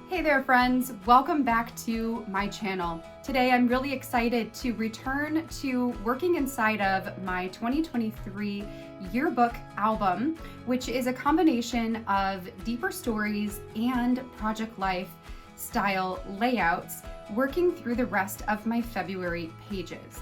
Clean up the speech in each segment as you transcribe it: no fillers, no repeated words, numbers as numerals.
Hey there friends, welcome back to my channel. Today I'm really excited to return to working inside of my 2023 yearbook album, which is a combination of deeper stories and project life style layouts, working through the rest of my February pages.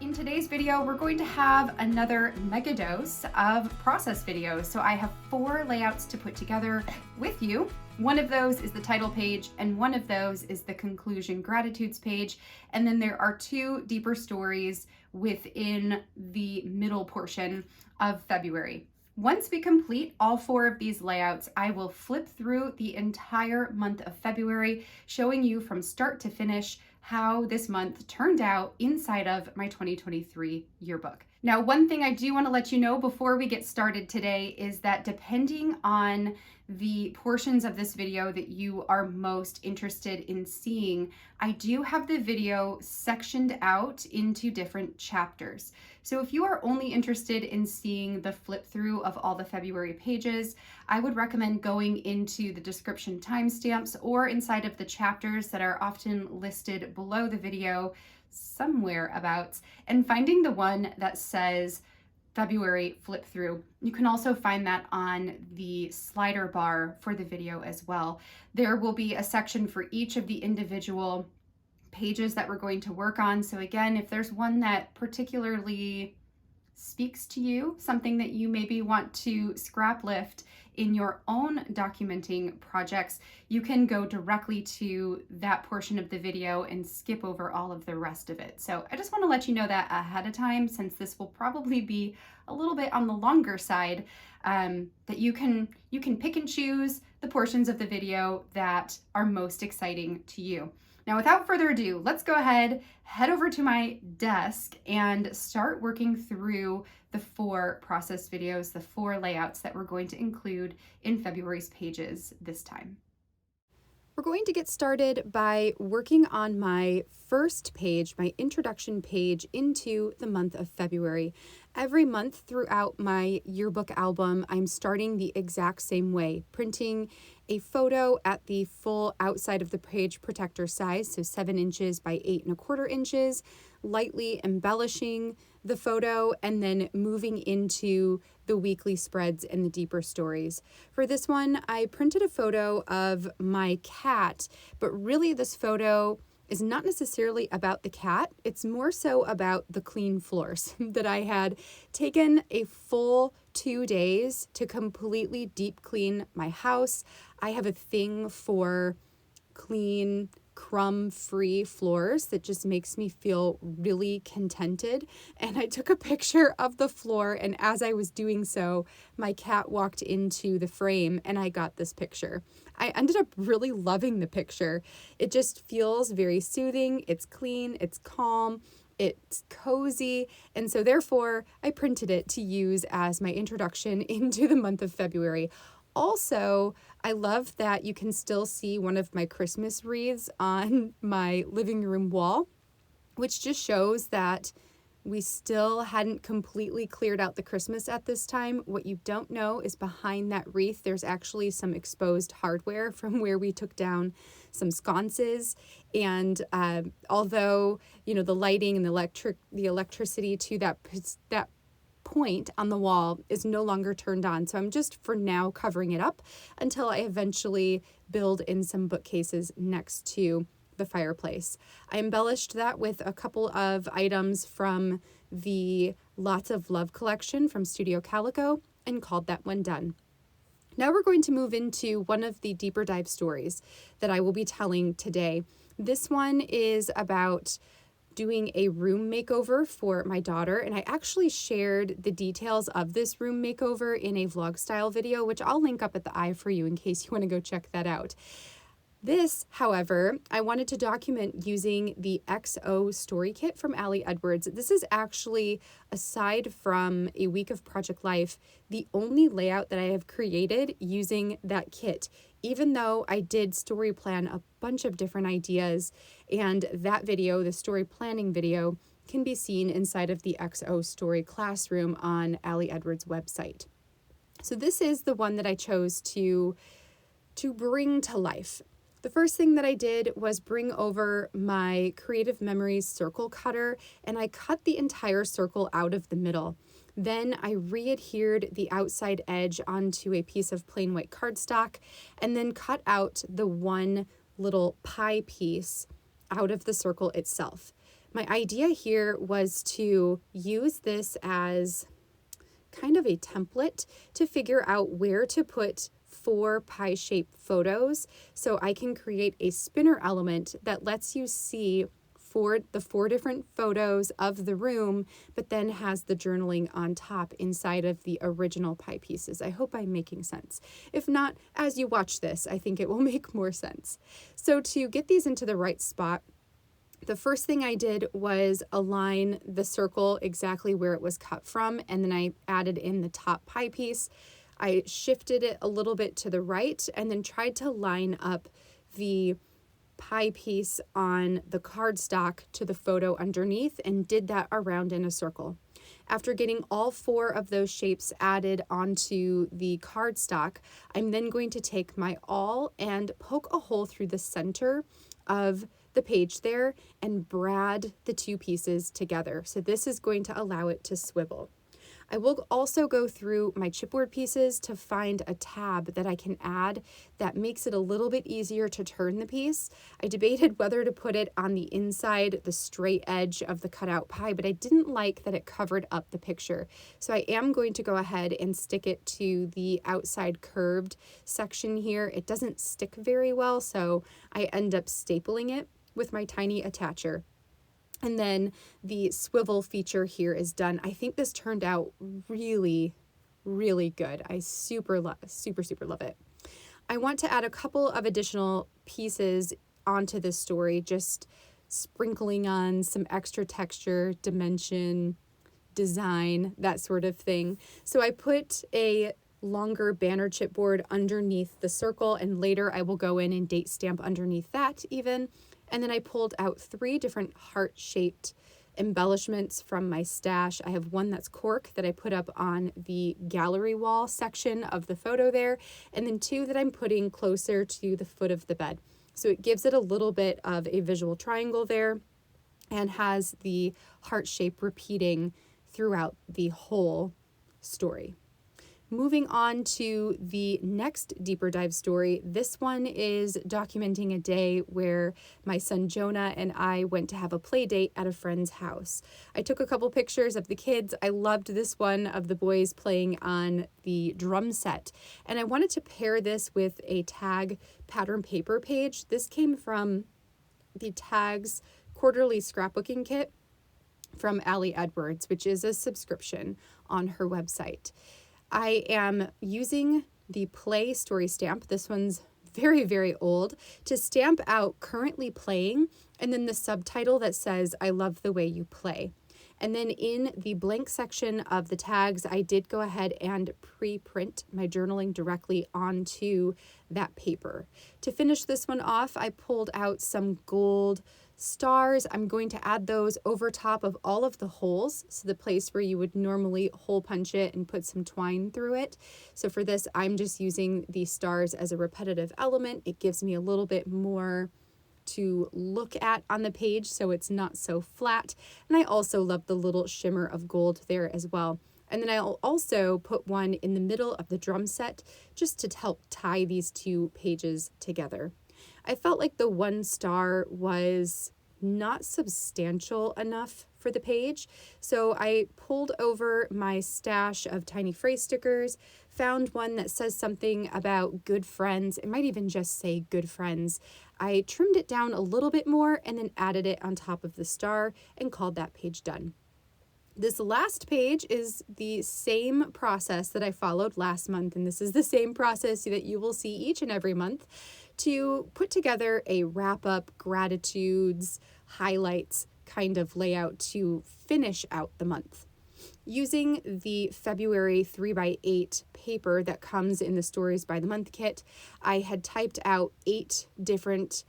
In today's video, we're going to have another mega dose of process videos. So I have 4 layouts to put together with you. One of those is the title page, and one of those is the conclusion gratitudes page. And then there are 2 deeper stories within the middle portion of February. Once we complete all 4 of these layouts, I will flip through the entire month of February, showing you from start to finish how this month turned out inside of my 2023 yearbook. Now, one thing I do want to let you know before we get started today is that depending on the portions of this video that you are most interested in seeing, I do have the video sectioned out into different chapters. So if you are only interested in seeing the flip through of all the February pages, I would recommend going into the description timestamps or inside of the chapters that are often listed below the video somewhere about, and finding the one that says February flip through. You can also find that on the slider bar for the video as well. There will be a section for each of the individual pages that we're going to work on. So again, if there's one that particularly speaks to you, something that you maybe want to scrap lift in your own documenting projects, you can go directly to that portion of the video and skip over all of the rest of it. So I just want to let you know that ahead of time, since this will probably be a little bit on the longer side, that you can pick and choose the portions of the video that are most exciting to you. Now, without further ado, let's go ahead, head over to my desk and start working through the 4 process videos, the 4 layouts that we're going to include in February's pages this time. We're going to get started by working on my first page, my introduction page into the month of February. Every month throughout my yearbook album, I'm starting the exact same way, printing a photo at the full outside of the page protector size, so 7 inches by 8¼ inches, lightly embellishing the photo, and then moving into the weekly spreads and the deeper stories. For this one, I printed a photo of my cat, but really this photo is not necessarily about the cat. It's more so about the clean floors that I had taken a full 2 days to completely deep clean my house. I have a thing for clean, crumb-free floors that just makes me feel really contented. And I took a picture of the floor, and as I was doing so, my cat walked into the frame and I got this picture. I ended up really loving the picture. It just feels very soothing. It's clean, it's calm, it's cozy, and so therefore I printed it to use as my introduction into the month of February. Also, I love that you can still see one of my Christmas wreaths on my living room wall, which just shows that we still hadn't completely cleared out the Christmas at this time. What you don't know is behind that wreath, there's actually some exposed hardware from where we took down some sconces. And although, you know, the lighting and the electricity to that point on the wall is no longer turned on. So I'm just for now covering it up until I eventually build in some bookcases next to the fireplace. I embellished that with a couple of items from the Lots of Love collection from Studio Calico and called that one done. Now we're going to move into one of the deeper dive stories that I will be telling today. This one is about doing a room makeover for my daughter, and I actually shared the details of this room makeover in a vlog style video, which I'll link up at the eye for you in case you want to go check that out. This, however, I wanted to document using the XO story kit from Ali Edwards. This is actually, aside from a week of project life, the only layout that I have created using that kit, even though I did story plan a bunch of different ideas, and that video, the story planning video, can be seen inside of the XO Story Classroom on Allie Edwards' website. So this is the one that I chose to bring to life. The first thing that I did was bring over my Creative Memories circle cutter, and I cut the entire circle out of the middle. Then I re-adhered the outside edge onto a piece of plain white cardstock, and then cut out the one little pie piece out of the circle itself. My idea here was to use this as kind of a template to figure out where to put 4 pie-shaped photos, so I can create a spinner element that lets you see the 4 different photos of the room, but then has the journaling on top inside of the original pie pieces. I hope I'm making sense. If not, as you watch this, I think it will make more sense. So to get these into the right spot, the first thing I did was align the circle exactly where it was cut from, and then I added in the top pie piece. I shifted it a little bit to the right and then tried to line up the pie piece on the cardstock to the photo underneath and did that around in a circle. After getting all 4 of those shapes added onto the cardstock, I'm then going to take my awl and poke a hole through the center of the page there and brad the 2 pieces together. So this is going to allow it to swivel. I will also go through my chipboard pieces to find a tab that I can add that makes it a little bit easier to turn the piece. I debated whether to put it on the inside, the straight edge of the cutout pie, but I didn't like that it covered up the picture. So I am going to go ahead and stick it to the outside curved section here. It doesn't stick very well, so I end up stapling it with my tiny attacher. And then the swivel feature here is done. I think this turned out really, really good. I super love it. I want to add a couple of additional pieces onto this story, just sprinkling on some extra texture, dimension, design, that sort of thing. So I put a longer banner chipboard underneath the circle, and later I will go in and date stamp underneath that even. And then I pulled out 3 different heart-shaped embellishments from my stash. I have one that's cork that I put up on the gallery wall section of the photo there, and then 2 that I'm putting closer to the foot of the bed. So it gives it a little bit of a visual triangle there and has the heart shape repeating throughout the whole story. Moving on to the next deeper dive story. This one is documenting a day where my son Jonah and I went to have a play date at a friend's house. I took a couple pictures of the kids. I loved this one of the boys playing on the drum set, and I wanted to pair this with a tag pattern paper page. This came from the Tags Quarterly Scrapbooking Kit from Allie Edwards, which is a subscription on her website. I am using the Play story stamp. This one's very, very old, to stamp out currently playing, and then the subtitle that says, "I love the way you play." And then in the blank section of the tags, I did go ahead and pre-print my journaling directly onto that paper. To finish this one off, I pulled out some gold stars. I'm going to add those over top of all of the holes, so the place where you would normally hole punch it and put some twine through it. So for this, I'm just using the stars as a repetitive element. It gives me a little bit more to look at on the page, so it's not so flat. And I also love the little shimmer of gold there as well. And then I'll also put one in the middle of the drum set just to help tie these 2 pages together. I felt like the 1 star was not substantial enough for the page, so I pulled over my stash of tiny phrase stickers, found one that says something about good friends. It might even just say good friends. I trimmed it down a little bit more and then added it on top of the star and called that page done. This last page is the same process that I followed last month, and this is the same process that you will see each and every month to put together a wrap-up, gratitudes, highlights kind of layout to finish out the month. Using the February 3x8 paper that comes in the Stories by the Month kit, I had typed out 8 different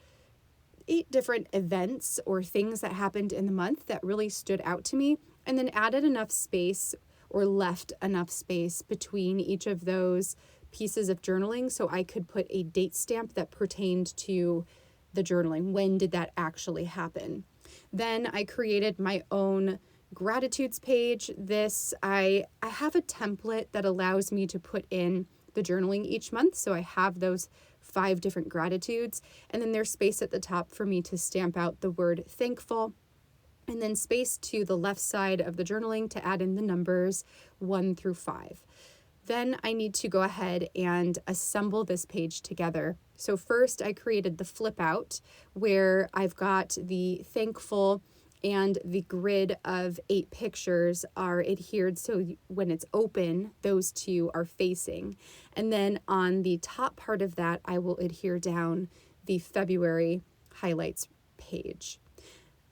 8 different events or things that happened in the month that really stood out to me, and then added enough space or left enough space between each of those pieces of journaling so I could put a date stamp that pertained to the journaling. When did that actually happen? Then I created my own gratitudes page. I have a template that allows me to put in the journaling each month. So I have those 5 different gratitudes. And then there's space at the top for me to stamp out the word thankful. And then space to the left side of the journaling to add in the numbers 1 through 5. Then I need to go ahead and assemble this page together. So first I created the flip out where I've got the thankful and the grid of 8 pictures are adhered. So when it's open, those 2 are facing. And then on the top part of that, I will adhere down the February highlights page.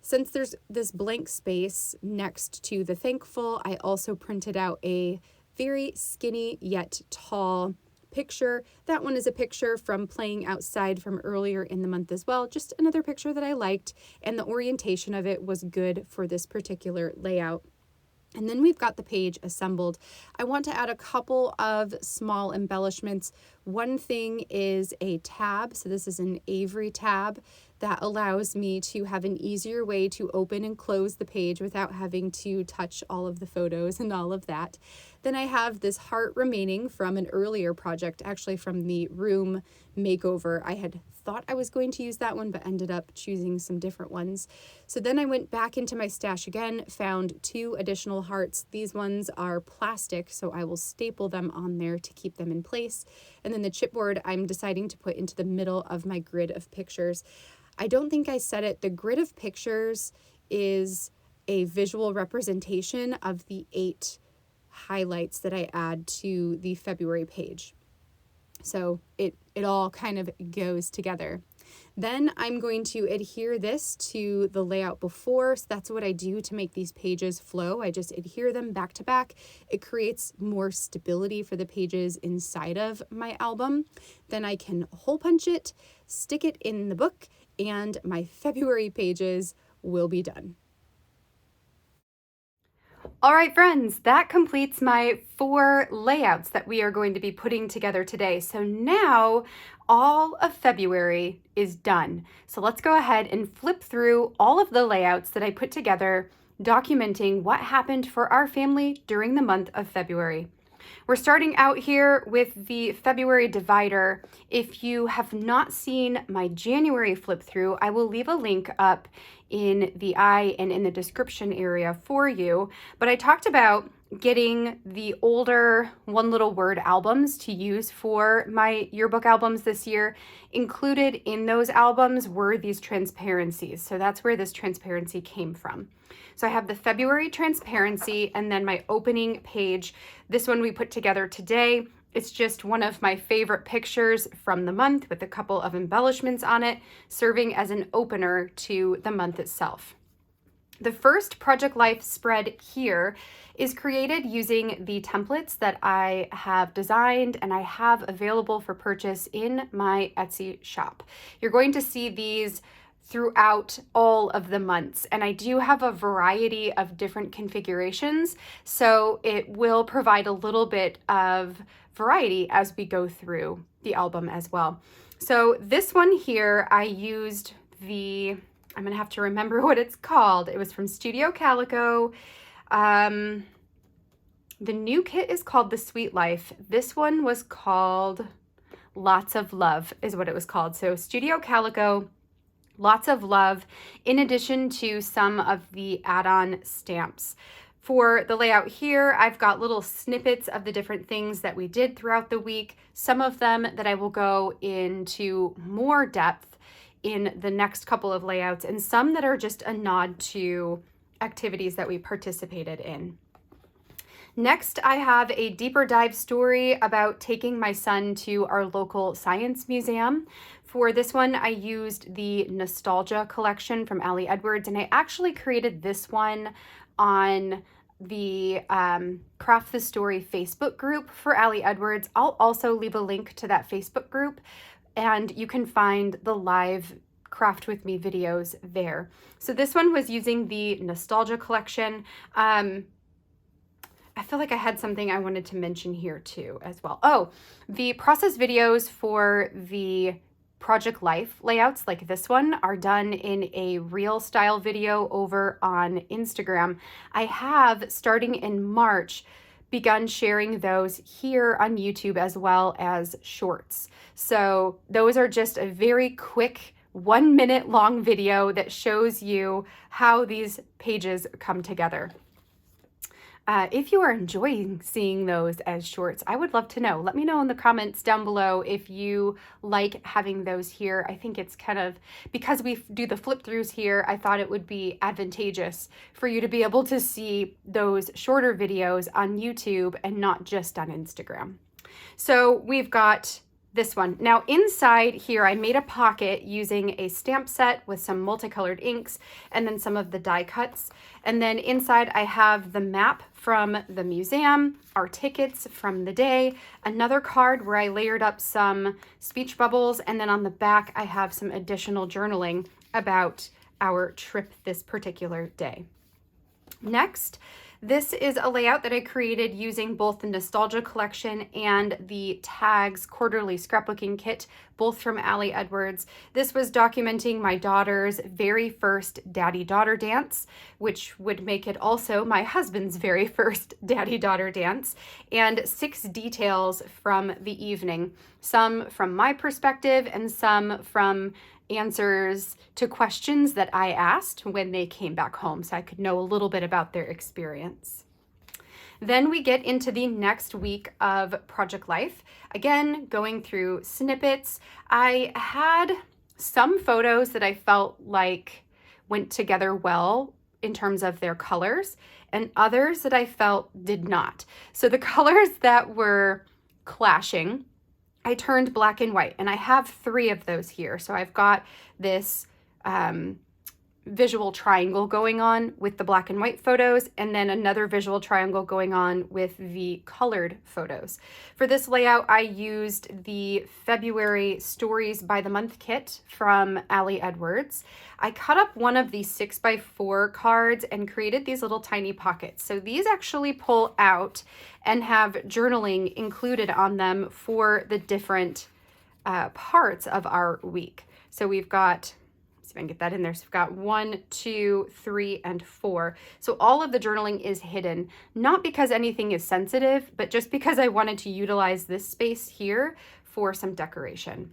Since there's this blank space next to the thankful, I also printed out a very skinny yet tall picture. That one is a picture from playing outside from earlier in the month as well. Just another picture that I liked, and the orientation of it was good for this particular layout. And then we've got the page assembled. I want to add a couple of small embellishments. One thing is a tab. So this is an Avery tab that allows me to have an easier way to open and close the page without having to touch all of the photos and all of that. Then I have this heart remaining from an earlier project, actually from the room makeover. I had thought I was going to use that one, but ended up choosing some different ones. So then I went back into my stash again, found 2 additional hearts. These ones are plastic, so I will staple them on there to keep them in place. And then the chipboard I'm deciding to put into the middle of my grid of pictures. I don't think I said it. The grid of pictures is a visual representation of the 8 highlights that I add to the February page. So it all kind of goes together. Then I'm going to adhere this to the layout before. So that's what I do to make these pages flow. I just adhere them back to back. It creates more stability for the pages inside of my album. Then I can hole punch it, stick it in the book, and my February pages will be done. All right, friends, that completes my 4 layouts that we are going to be putting together today. So now all of February is done. So let's go ahead and flip through all of the layouts that I put together, documenting what happened for our family during the month of February. We're starting out here with the February divider. If you have not seen my January flip through, I will leave a link up in the eye and in the description area for you. But I talked about getting the older one little word albums to use for my yearbook albums this year. Included in those albums were these transparencies. So that's where this transparency came from. So I have the February transparency and then my opening page. This one we put together today. It's just one of my favorite pictures from the month with a couple of embellishments on it, serving as an opener to the month itself. The first Project Life spread here is created using the templates that I have designed and I have available for purchase in my Etsy shop. You're going to see these throughout all of the months, and I do have a variety of different configurations, so it will provide a little bit of variety as we go through the album as well. So this one here, I used I'm gonna have to remember what it's called. It was from Studio Calico. The new kit is called The Sweet Life. This one was called Lots of Love is what it was called. So Studio Calico, Lots of Love, in addition to some of the add-on stamps. For the layout here, I've got little snippets of the different things that we did throughout the week, some of them that I will go into more depth in the next couple of layouts, and some that are just a nod to activities that we participated in. Next, I have a deeper dive story about taking my son to our local science museum. For this one, I used the Nostalgia collection from Ali Edwards, and I actually created this one on the Craft the Story Facebook group for Ali Edwards. I'll also leave a link to that Facebook group, and you can find the live Craft With Me videos there. So this one was using the Nostalgia collection. I feel like I had something I wanted to mention here too as well. Oh, the process videos for the Project Life layouts like this one are done in a reel style video over on Instagram. I have, starting in March, begun sharing those here on YouTube as well as shorts. So those are just a very quick 1 minute long video that shows you how these pages come together. If you are enjoying seeing those as shorts, I would love to know. Let me know in the comments down below if you like having those here. I think it's kind of, because we do the flip throughs here, I thought it would be advantageous for you to be able to see those shorter videos on YouTube and not just on Instagram. So we've got this one. Now inside here, I made a pocket using a stamp set with some multicolored inks and then some of the die cuts. And then inside I have the map from the museum, our tickets from the day, another card where I layered up some speech bubbles, and then on the back I have some additional journaling about our trip this particular day. Next, this is a layout that I created using both the Nostalgia collection and the Tags quarterly scrapbooking kit, both from Ali Edwards. This was documenting my daughter's very first daddy-daughter dance, which would make it also my husband's very first daddy-daughter dance, and 6 details from the evening, some from my perspective and some from answers to questions that I asked when they came back home, so I could know a little bit about their experience. Then we get into the next week of Project Life. Again, going through snippets. I had some photos that I felt like went together well in terms of their colors, and others that I felt did not. So the colors that were clashing, I turned black and white, and I have 3 of those here. So I've got this visual triangle going on with the black and white photos, and then another visual triangle going on with the colored photos. For this layout, I used the February Stories by the Month kit from Ali Edwards. I cut up one of the 6x4 cards and created these little tiny pockets. So these actually pull out and have journaling included on them for the different parts of our week. So we've got, see if I can get that in there. So we've got 1, 2, 3, and 4. So all of the journaling is hidden, not because anything is sensitive, but just because I wanted to utilize this space here for some decoration.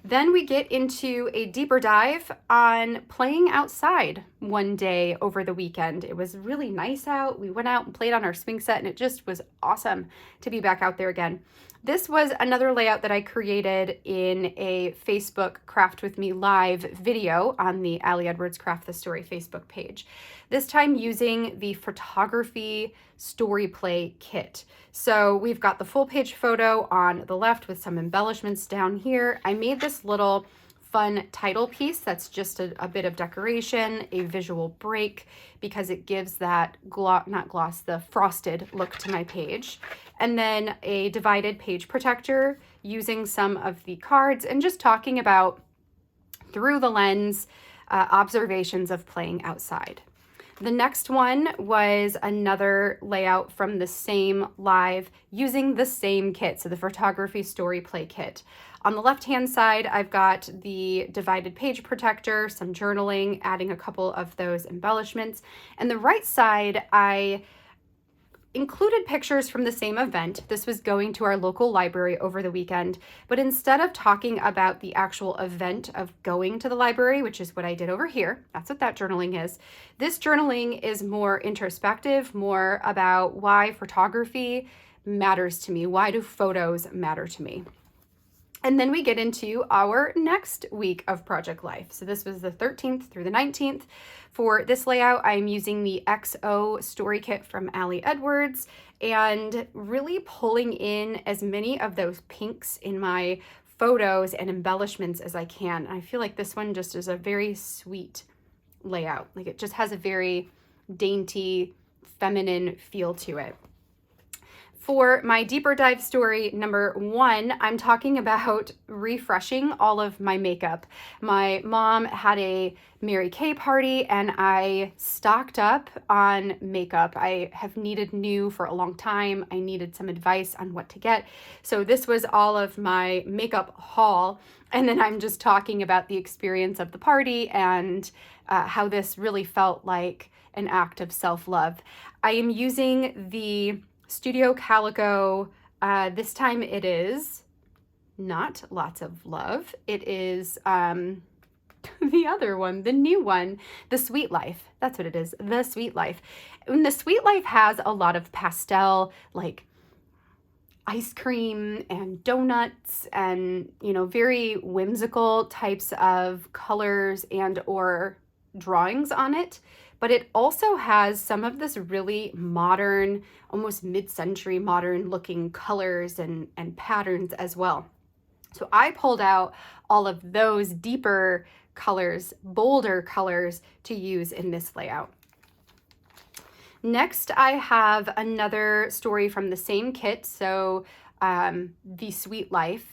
Then we get into a deeper dive on playing outside one day over the weekend. It was really nice out. We went out and played on our swing set, and it just was awesome to be back out there again. This was another layout that I created in a Facebook Craft With Me live video on the Ali Edwards Craft the Story Facebook page. This time using the photography story play kit. So we've got the full page photo on the left with some embellishments down here. I made this little fun title piece that's just a bit of decoration, a visual break, because it gives that the frosted look to my page. And then a divided page protector using some of the cards and just talking about through the lens observations of playing outside. The next one was another layout from the same live using the same kit, so the photography story play kit. On the left-hand side, I've got the divided page protector, some journaling, adding a couple of those embellishments. And the right side, I included pictures from the same event. This was going to our local library over the weekend, but instead of talking about the actual event of going to the library, which is what I did over here, that's what that journaling is, this journaling is more introspective, more about why photography matters to me. Why do photos matter to me? And then we get into our next week of Project Life. So this was the 13th through the 19th. For this layout, I'm using the XO story kit from Ali Edwards and really pulling in as many of those pinks in my photos and embellishments as I can. I feel like this one just is a very sweet layout. Like it just has a very dainty, feminine feel to it. For my deeper dive story number 1, I'm talking about refreshing all of my makeup. My mom had a Mary Kay party and I stocked up on makeup. I have needed new for a long time. I needed some advice on what to get. So this was all of my makeup haul. And then I'm just talking about the experience of the party and how this really felt like an act of self-love. I am using the Studio Calico. This time it is not Lots of Love. It is the other one, the new one, the Sweet Life. That's what it is, the Sweet Life. And the Sweet Life has a lot of pastel, like ice cream and donuts and, you know, very whimsical types of colors and or drawings on it. But it also has some of this really modern, almost mid-century modern looking colors and patterns as well. So I pulled out all of those deeper colors, bolder colors to use in this layout. Next, I have another story from the same kit, so the Sweet Life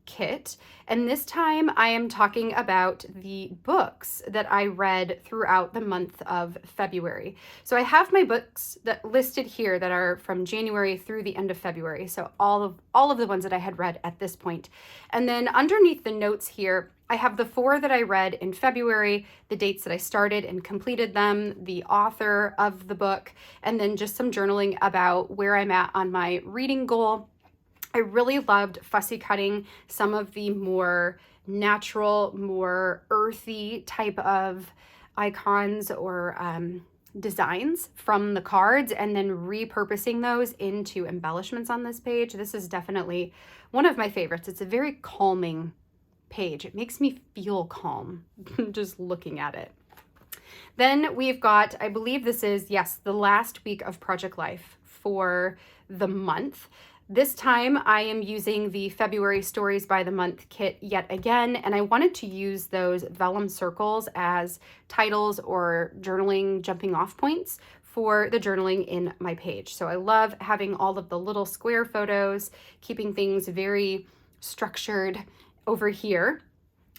kit. And this time I am talking about the books that I read throughout the month of February. So I have my books that listed here that are from January through the end of February. So all of the ones that I had read at this point. And then underneath the notes here, I have the 4 that I read in February, the dates that I started and completed them, the author of the book, and then just some journaling about where I'm at on my reading goal. I really loved fussy cutting some of the more natural, more earthy type of icons or designs from the cards and then repurposing those into embellishments on this page. This is definitely one of my favorites. It's a very calming page. It makes me feel calm just looking at it. Then we've got, I believe this is, yes, the last week of Project Life for the month. This time I am using the February Stories by the Month kit yet again, and I wanted to use those vellum circles as titles or journaling jumping off points for the journaling in my page. So I love having all of the little square photos, keeping things very structured over here.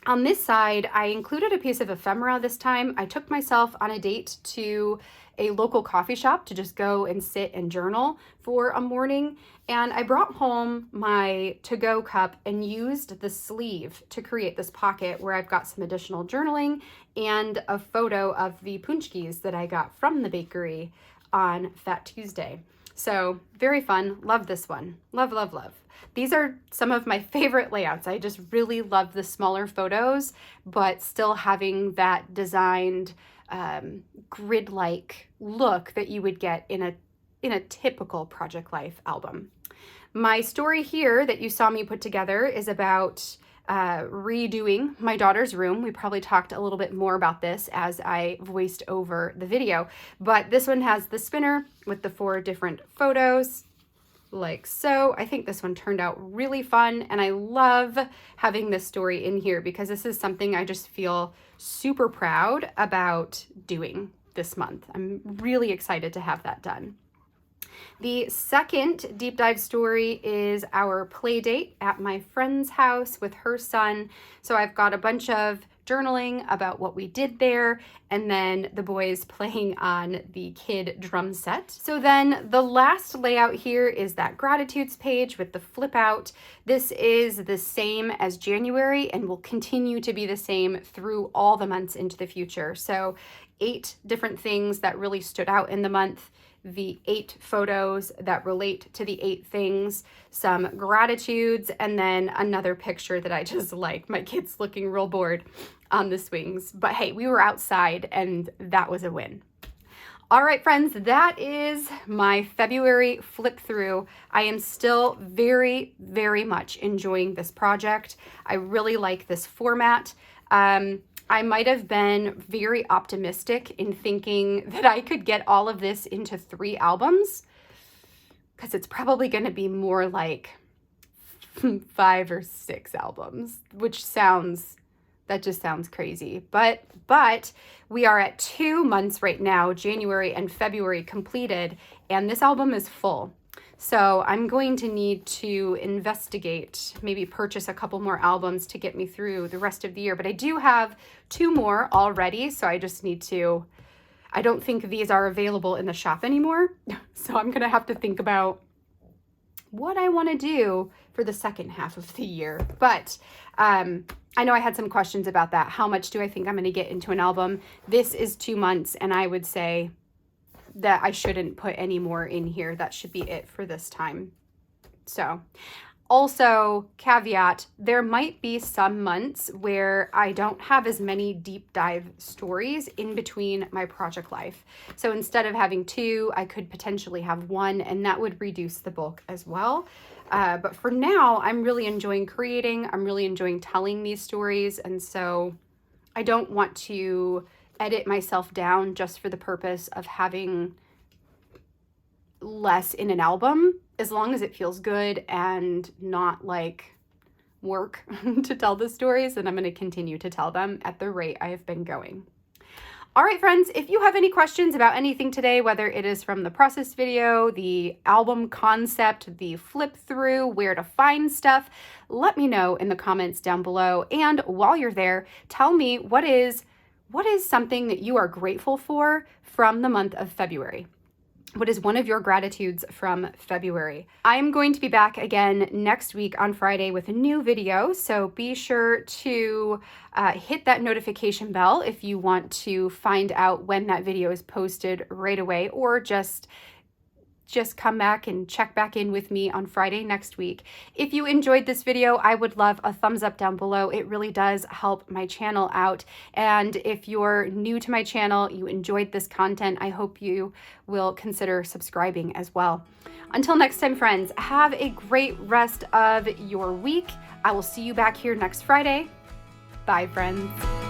On this side, I included a piece of ephemera this time. I took myself on a date to a local coffee shop to just go and sit and journal for a morning. And I brought home my to-go cup and used the sleeve to create this pocket where I've got some additional journaling and a photo of the punchkis that I got from the bakery on Fat Tuesday. So very fun. Love this one. Love, love, love. These are some of my favorite layouts. I just really love the smaller photos, but still having that designed grid-like look that you would get in a typical Project Life album. My story here that you saw me put together is about redoing my daughter's room. We probably talked a little bit more about this as I voiced over the video, but this one has the spinner with the 4 different photos like so. I think this one turned out really fun, and I love having this story in here because this is something I just feel super proud about doing this month. I'm really excited to have that done. The second deep dive story is our play date at my friend's house with her son. So I've got a bunch of journaling about what we did there, and then the boys playing on the kid drum set. So then the last layout here is that gratitudes page with the flip out. This is the same as January and will continue to be the same through all the months into the future. So 8 different things that really stood out in the month, the 8 photos that relate to the 8 things, some gratitudes, and then another picture that I just like, my kids looking real bored on the swings. But hey, we were outside and that was a win. All right, friends, that is my February flip through. I am still very, very much enjoying this project. I really like this format. I might have been very optimistic in thinking that I could get all of this into 3 albums, because it's probably going to be more like 5 or 6 albums, which just sounds crazy. But we are at 2 months right now, January and February completed, and this album is full. So I'm going to need to investigate, maybe purchase a couple more albums to get me through the rest of the year. But I do have 2 more already, so I just need to, I don't think these are available in the shop anymore. So I'm gonna have to think about what I want to do for the second half of the year. But I know I had some questions about that. How much do I think I'm going to get into an album? This is 2 months, and I would say that I shouldn't put any more in here. That should be it for this time. So also, caveat, there might be some months where I don't have as many deep dive stories in between my project life. So instead of having 2, I could potentially have 1, and that would reduce the bulk as well. But for now, I'm really enjoying creating. I'm really enjoying telling these stories. And so I don't want to edit myself down just for the purpose of having less in an album, as long as it feels good and not like work to tell the stories. And I'm going to continue to tell them at the rate I have been going. All right, friends, if you have any questions about anything today, whether it is from the process video, the album concept, the flip through, where to find stuff, let me know in the comments down below. And while you're there, tell me what is something that you are grateful for from the month of February. What is one of your gratitudes from February? I'm going to be back again next week on Friday with a new video, so be sure to hit that notification bell if you want to find out when that video is posted right away, or just come back and check back in with me on Friday next week. If you enjoyed this video, I would love a thumbs up down below. It really does help my channel out. And if you're new to my channel, you enjoyed this content, I hope you will consider subscribing as well. Until next time, friends, have a great rest of your week. I will see you back here next Friday. Bye, friends.